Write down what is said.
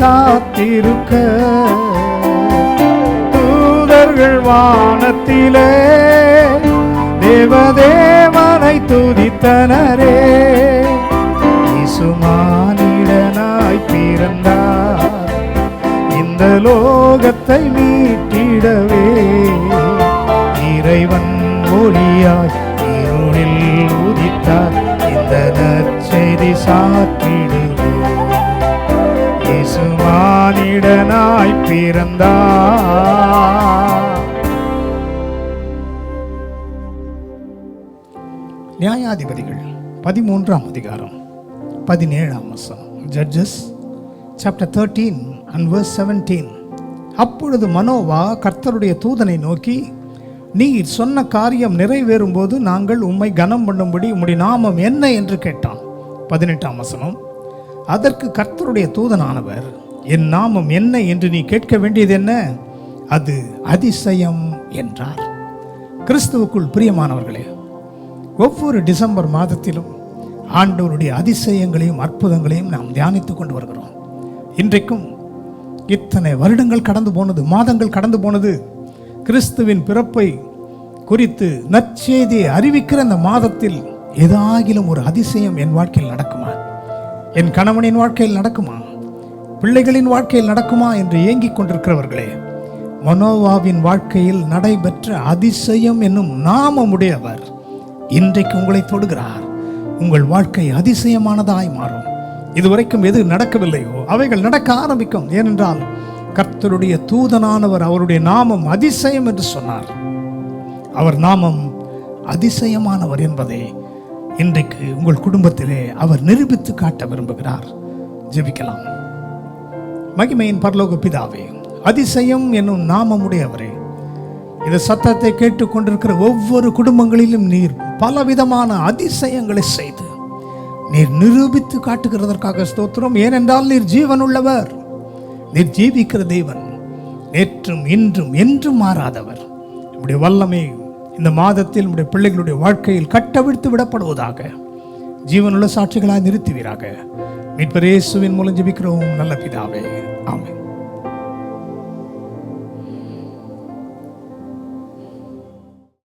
காத்திருக்க தூதர்கள் வானத்திலே தேவதேவனை துதித்தனரே. இயேசு மானிடனாய் பிறந்தார் இந்த லோகத்தை மீட்டிடவே. இறைவன் ஒளியாய் இருளில் உதித்தார் இந்த நற்செய்தி சாற்றிடுவோம். இயேசு மானிடனாய் பிறந்தார். நியாயாதிபதிகள் 13ஆம் அதிகாரம் 17ஆம் வசனம். Judges chapter 13 and verse 17. அப்பொழுது மனோவா கர்த்தருடைய தூதனை நோக்கி, நீர் சொன்ன காரியம் நிறைவேறும் போது நாங்கள் உம்மை கனம் பண்ணும்படி உம்முடைய நாமம் என்ன என்று கேட்டான். 18ஆம் வசனம். அதற்கு கர்த்தருடைய தூதனானவர், என் நாமம் என்ன என்று நீ கேட்க வேண்டியது என்ன? அது அதிசயம் என்றார். கிறிஸ்துவுக்குள் பிரியமானவர்களே, ஒவ்வொரு டிசம்பர் மாதத்திலும் ஆண்டவருடைய அதிசயங்களையும் அற்புதங்களையும் நாம் தியானித்துக் கொண்டு வருகிறோம். இன்றைக்கும் இத்தனை வருடங்கள் கடந்து போனது, மாதங்கள் கடந்து போனது. கிறிஸ்துவின் பிறப்பை குறித்து நற்செய்தியை அறிவிக்கிற அந்த மாதத்தில் ஏதாகிலும் ஒரு அதிசயம் என் வாழ்க்கையில் நடக்குமா, என் கணவனின் வாழ்க்கையில் நடக்குமா, பிள்ளைகளின் வாழ்க்கையில் நடக்குமா என்று ஏங்கிக் கொண்டிருக்கிறவர்களே, மனோவாவின் வாழ்க்கையில் நடைபெற்ற அதிசயம் என்னும் நாமமுடையவர் இன்றைக்கு உங்களை தொடுகிறார். உங்கள் வாழ்க்கை அதிசயமானதாய் மாறும். இதுவரைக்கும் எது நடக்கவில்லையோ அவைகள் நடக்க ஆரம்பிக்கும். ஏனென்றால் கர்த்தருடைய தூதனானவர் அவருடைய நாமம் அதிசயம் என்று சொன்னார். அவர் நாமம் அதிசயமானவர் என்பதை இன்றைக்கு உங்கள் குடும்பத்திலே அவர் நிரூபித்து காட்ட விரும்புகிறார். ஜெபிக்கலாம். மகிமையின் பரலோக பிதாவே, அதிசயம் என்னும் நாமமுடையவரே, இந்த சத்தத்தை கேட்டுக்கொண்டிருக்கிற ஒவ்வொரு குடும்பங்களிலும் நீர் பலவிதமான அதிசயங்களை செய்து நீர் நிரூபித்து காட்டுகிறதற்காக ஸ்தோத்திரம். ஏனென்றால் நீர் ஜீவனுள்ளவர், நீர் ஜீவிக்கிற தேவன், நேற்றும் இன்றும் என்றும் மாறாதவர். நம்முடைய வல்லமை இந்த மாதத்தில் நம்முடைய பிள்ளைகளுடைய வாழ்க்கையில் கட்டவிழ்த்து விடப்படுவதாக. ஜீவனுள்ள சாட்சிகளாய் நிறுத்துவீராக. மீட்பர் இயேசுவின் மூலம் ஜெபிக்கிறோம் நல்ல பிதாவே, ஆமென்.